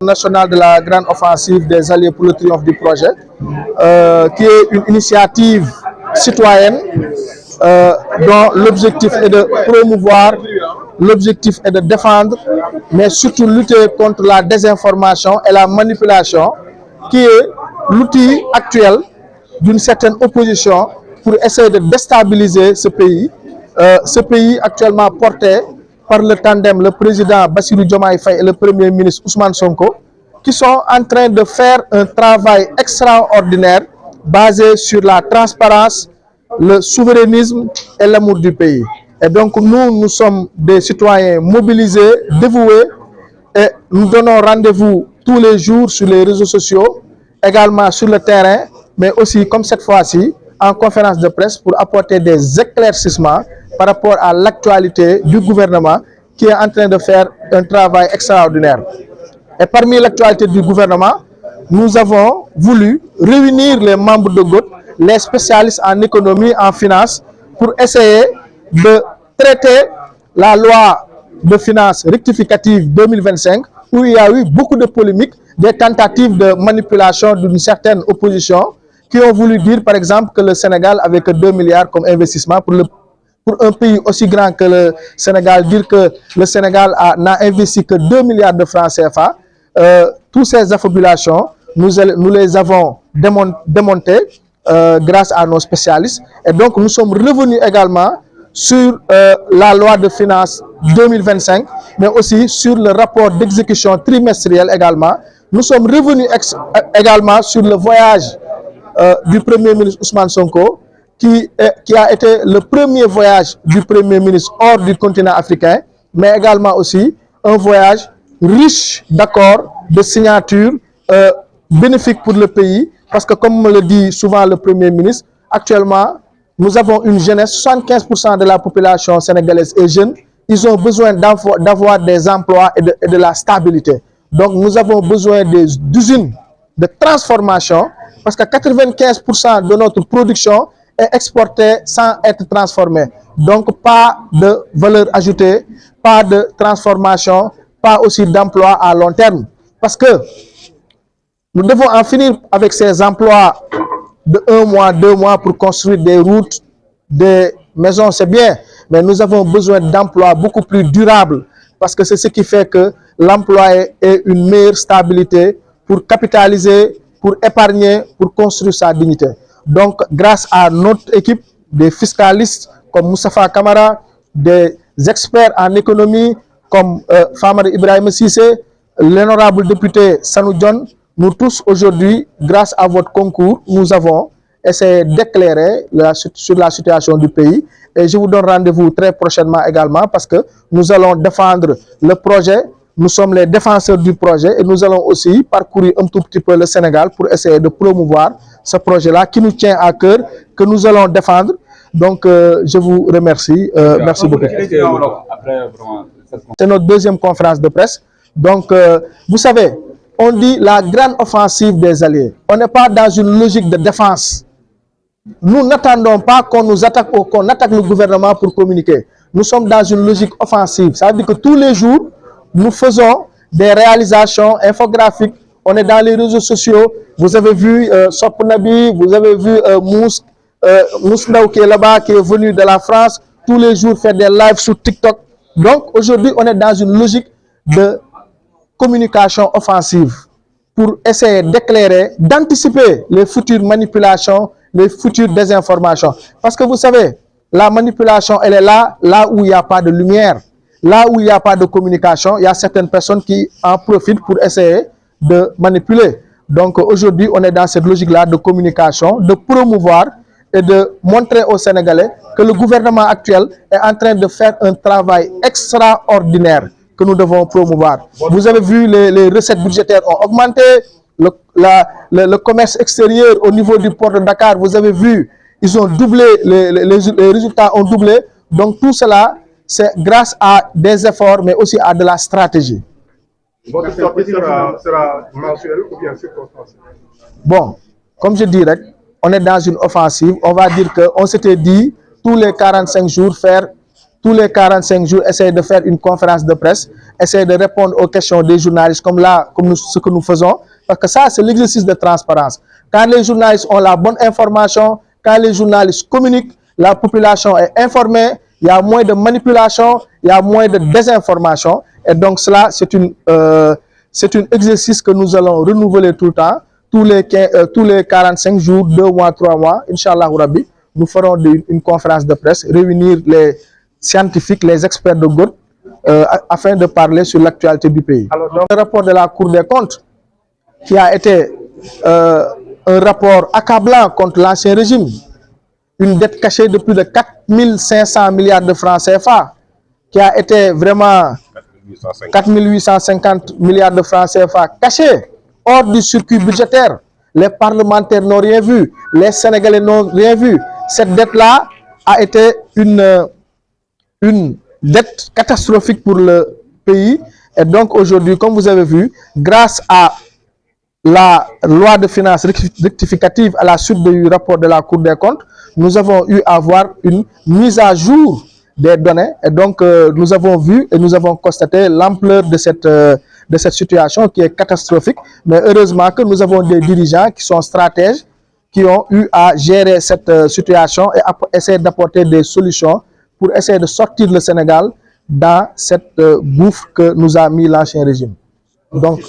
national de la grande offensive des alliés pour le triomphe du projet, qui est une initiative citoyenne dont l'objectif est de promouvoir, l'objectif est de défendre, mais surtout lutter contre la désinformation et la manipulation, qui est l'outil actuel d'une certaine opposition pour essayer de déstabiliser ce pays actuellement porté par le tandem, le président Bassirou Diomaye Faye et le premier ministre Ousmane Sonko, qui sont en train de faire un travail extraordinaire basé sur la transparence, le souverainisme et l'amour du pays. Et donc nous sommes des citoyens mobilisés, dévoués, et nous donnons rendez-vous tous les jours sur les réseaux sociaux, également sur le terrain, mais aussi comme cette fois-ci, en conférence de presse pour apporter des éclaircissements par rapport à l'actualité du gouvernement qui est en train de faire un travail extraordinaire. Et parmi l'actualité du gouvernement, nous avons voulu réunir les membres de GOT, les spécialistes en économie, en finance, pour essayer de traiter la loi de finances rectificative 2025, où il y a eu beaucoup de polémiques, des tentatives de manipulation d'une certaine opposition, qui ont voulu dire, par exemple, que le Sénégal avait que 2 milliards comme investissement pour un pays aussi grand que le Sénégal, dire que le Sénégal n'a investi que 2 milliards de francs CFA. Toutes ces affabulations, nous les avons démontées grâce à nos spécialistes. Et donc, nous sommes revenus également sur la loi de finances 2025, mais aussi sur le rapport d'exécution trimestriel également. Nous sommes revenus également sur le voyage du Premier ministre Ousmane Sonko, qui a été le premier voyage du Premier ministre hors du continent africain, mais également aussi un voyage riche d'accords, de signatures bénéfiques pour le pays, parce que comme me le dit souvent le Premier ministre, actuellement, nous avons une jeunesse, 75% de la population sénégalaise est jeune, ils ont besoin d'avoir des emplois et de la stabilité. Donc nous avons besoin d'usines de transformation, parce que 95% de notre production est exportée sans être transformée. Donc pas de valeur ajoutée, pas de transformation, pas aussi d'emploi à long terme. Parce que nous devons en finir avec ces emplois de 1 mois, 2 mois pour construire des routes, des maisons, c'est bien, mais nous avons besoin d'emplois beaucoup plus durables, parce que c'est ce qui fait que l'emploi ait une meilleure stabilité pour capitaliser, pour épargner, pour construire sa dignité. Donc, grâce à notre équipe, des fiscalistes comme Moustapha Kamara, des experts en économie comme Famara Ibrahim Sissé, l'honorable député Sanou John, nous tous aujourd'hui, grâce à votre concours, nous avons essayé d'éclairer sur la situation du pays. Et je vous donne rendez-vous très prochainement également, parce que nous allons défendre le projet. Nous sommes les défenseurs du projet et nous allons aussi parcourir un tout petit peu le Sénégal pour essayer de promouvoir ce projet-là qui nous tient à cœur, que nous allons défendre. Donc, je vous remercie. Merci beaucoup. C'est notre deuxième conférence de presse. Donc, vous savez, on dit la grande offensive des alliés. On n'est pas dans une logique de défense. Nous n'attendons pas qu'on nous attaque ou qu'on attaque le gouvernement pour communiquer. Nous sommes dans une logique offensive. Ça veut dire que tous les jours, nous faisons des réalisations infographiques. On est dans les réseaux sociaux. Vous avez vu Sopnabi, vous avez vu Moussnaou qui est là-bas, qui est venu de la France, tous les jours faire des lives sur TikTok. Donc aujourd'hui, on est dans une logique de communication offensive pour essayer d'éclairer, d'anticiper les futures manipulations, les futures désinformations. Parce que vous savez, la manipulation, elle est là où il n'y a pas de lumière. Là où il n'y a pas de communication, il y a certaines personnes qui en profitent pour essayer de manipuler. Donc aujourd'hui, on est dans cette logique-là de communication, de promouvoir et de montrer aux Sénégalais que le gouvernement actuel est en train de faire un travail extraordinaire que nous devons promouvoir. Vous avez vu, les recettes budgétaires ont augmenté, le commerce extérieur au niveau du port de Dakar, vous avez vu, ils ont doublé, les résultats ont doublé. Donc tout cela, c'est grâce à des efforts, mais aussi à de la stratégie. Votre sortie sera mensuelle ou bien circonstancielle? Bon, comme je dirais, on est dans une offensive. On va dire qu'on s'était dit tous les 45 jours essayer de faire une conférence de presse. essayer de répondre aux questions des journalistes comme ce que nous faisons, parce que ça, c'est l'exercice de transparence. Quand les journalistes ont la bonne information, quand les journalistes communiquent, la population est informée, il y a moins de manipulation, il y a moins de désinformation. Et donc cela, c'est un exercice que nous allons renouveler tout le temps, tous les 45 jours, 2 mois, 3 mois, Inch'Allah Rabbi, nous ferons une conférence de presse, réunir les scientifiques, les experts de GOT, afin de parler sur l'actualité du pays. Alors, donc, le rapport de la Cour des comptes, qui a été un rapport accablant contre l'ancien régime, une dette cachée de plus de 4500 milliards de francs CFA, qui a été vraiment 4850 milliards de francs CFA cachés hors du circuit budgétaire. Les parlementaires n'ont rien vu, les Sénégalais n'ont rien vu. Cette dette-là a été une dette catastrophique pour le pays. Et donc aujourd'hui, comme vous avez vu, grâce à la loi de finances rectificative à la suite du rapport de la Cour des comptes, nous avons eu à voir une mise à jour des données. Et donc, nous avons vu et nous avons constaté l'ampleur de cette situation qui est catastrophique. Mais heureusement que nous avons des dirigeants qui sont stratèges, qui ont eu à gérer cette situation et à essayer d'apporter des solutions pour essayer de sortir le Sénégal dans cette gouffre que nous a mis l'ancien régime. Donc,